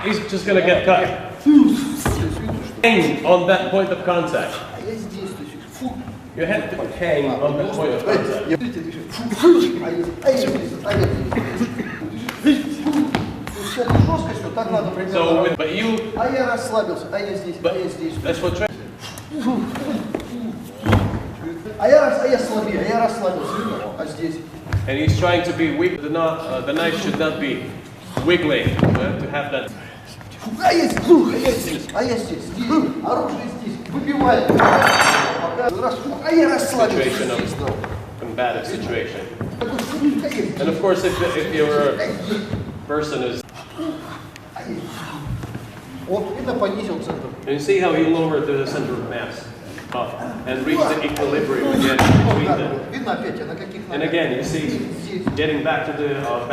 He's just going to get cut. Hang on that point of contact. Your head to hang on that point of contact. So, but you... That's what... And he's trying to be weak. The knife should not be wiggling to have that. Situation of combative situation. And of course, if your person is... And you see how he lowered the center of mass and reached the equilibrium again between them. And again, you see, getting back to the balance.